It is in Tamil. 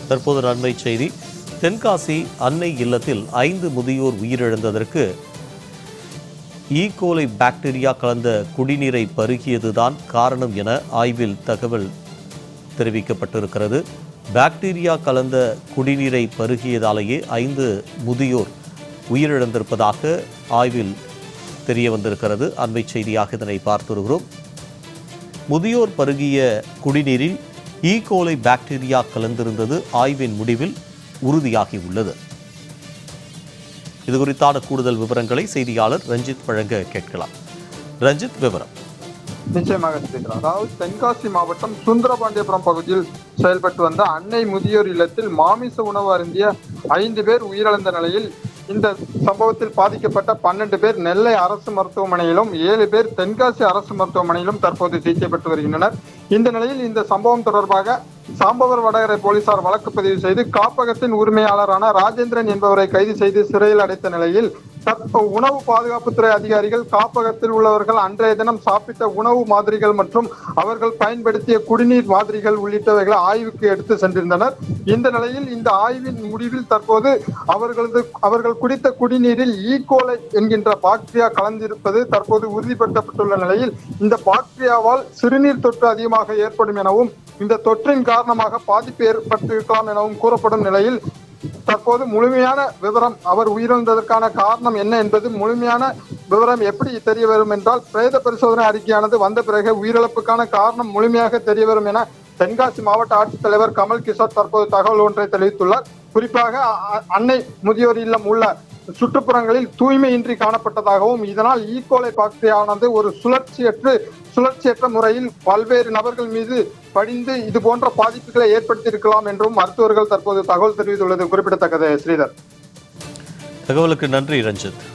தற்போது நன்மை செய்தி. தென்காசி அன்னை இல்லத்தில் 5 முதியோர் உயிரிழந்ததற்கு ஈகோலை பாக்டீரியா கலந்த குடிநீரை பருகியதுதான் காரணம் என ஆய்வில் தகவல் தெரிவிக்கப்பட்டிருக்கிறது. பாக்டீரியா கலந்த குடிநீரை பருகியதாலேயே 5 முதியோர் உயிரிழந்திருப்பதாக ஆய்வில் தெரிய வந்திருக்கிறது. அண்மை செய்தியாக இதனை பார்த்து வருகிறோம். முதியோர் பருகிய குடிநீரில் ஈகோலை பாக்டீரியா கலந்திருந்தது ஆய்வின் முடிவில் உறுதியாகியுள்ளது. இது குறித்தான கூடுதல் விவரங்களை செய்தியாளர் ரஞ்சித் வழங்க கேட்கலாம். ரஞ்சித், விவரம். நிச்சயமாக இருக்கிறார். அதாவது தென்காசி மாவட்டம் சுந்தரபாண்டியபுரம் பகுதியில் செயல்பட்டு வந்த அன்னை முதியோர் இல்லத்தில் மாமிச உணவு அருந்திய 5 பேர் உயிரிழந்த நிலையில் இந்த சம்பவத்தில் பாதிக்கப்பட்ட 12 பேர் நெல்லை அரசு மருத்துவமனையிலும் 7 பேர் தென்காசி அரசு மருத்துவமனையிலும் தற்போது சிகிச்சை பெற்று வருகின்றனர். இந்த நிலையில் இந்த சம்பவம் தொடர்பாக சாம்பவர் வடகரை போலீசார் வழக்கு பதிவு செய்து காப்பகத்தின் உரிமையாளரான ராஜேந்திரன் என்பவரை கைது செய்து சிறையில் அடைத்த நிலையில் உணவு பாதுகாப்புத்துறை அதிகாரிகள் காப்பகத்தில் உள்ளவர்கள் அன்றைய தினம் சாப்பிட்ட உணவு மாதிரிகள் மற்றும் அவர்கள் பயன்படுத்திய குடிநீர் மாதிரிகள் உள்ளிட்டவைகளை ஆய்வுக்கு எடுத்து சென்றிருந்தனர். இந்த நிலையில் இந்த ஆய்வின் முடிவில் தற்போது அவர்கள் குடித்த குடிநீரில் ஈகோலை என்கின்ற பாக்டீரியா கலந்திருப்பது தற்போது உறுதிப்படுத்தப்பட்டுள்ள நிலையில் இந்த பாக்டீரியாவால் சிறுநீர் தொற்று அதிகமாக ஏற்படும் எனவும் இந்த தொற்றின் காரணமாக பாதிப்பு ஏற்பட்டிருக்கலாம் எனவும் கூறப்படும் நிலையில் தற்போது முழுமையான விவரம், அவர் உயிரிழந்ததற்கான காரணம் என்ன என்பது முழுமையான விவரம் எப்படி தெரிய வரும் என்றால் பிரேத பரிசோதனை அறிக்கையானது வந்த பிறகு உயிரிழப்புக்கான காரணம் முழுமையாக தெரிய வரும் என தென்காசி மாவட்ட ஆட்சித்தலைவர் கமல் கிஷோர் தற்போது தகவல் ஒன்றை தெரிவித்துள்ளார். குறிப்பாக அன்னை முதியோர் இல்லம் உள்ள சுற்றுப்புறங்களில் தூய்மையின்றி காணப்பட்டதாகவும் இதனால் ஈகோலை பாக்டீரியாவானது ஒரு சுழற்சியற்ற முறையில் பல்வேறு நபர்கள் மீது படிந்து இது போன்ற பாதிப்புகளை ஏற்படுத்தியிருக்கலாம் என்றும் மருத்துவர்கள் தற்போது தகவல் தெரிவித்துள்ளது குறிப்பிடத்தக்கது. ஸ்ரீதர், தகவலுக்கு நன்றி ரஞ்சித்.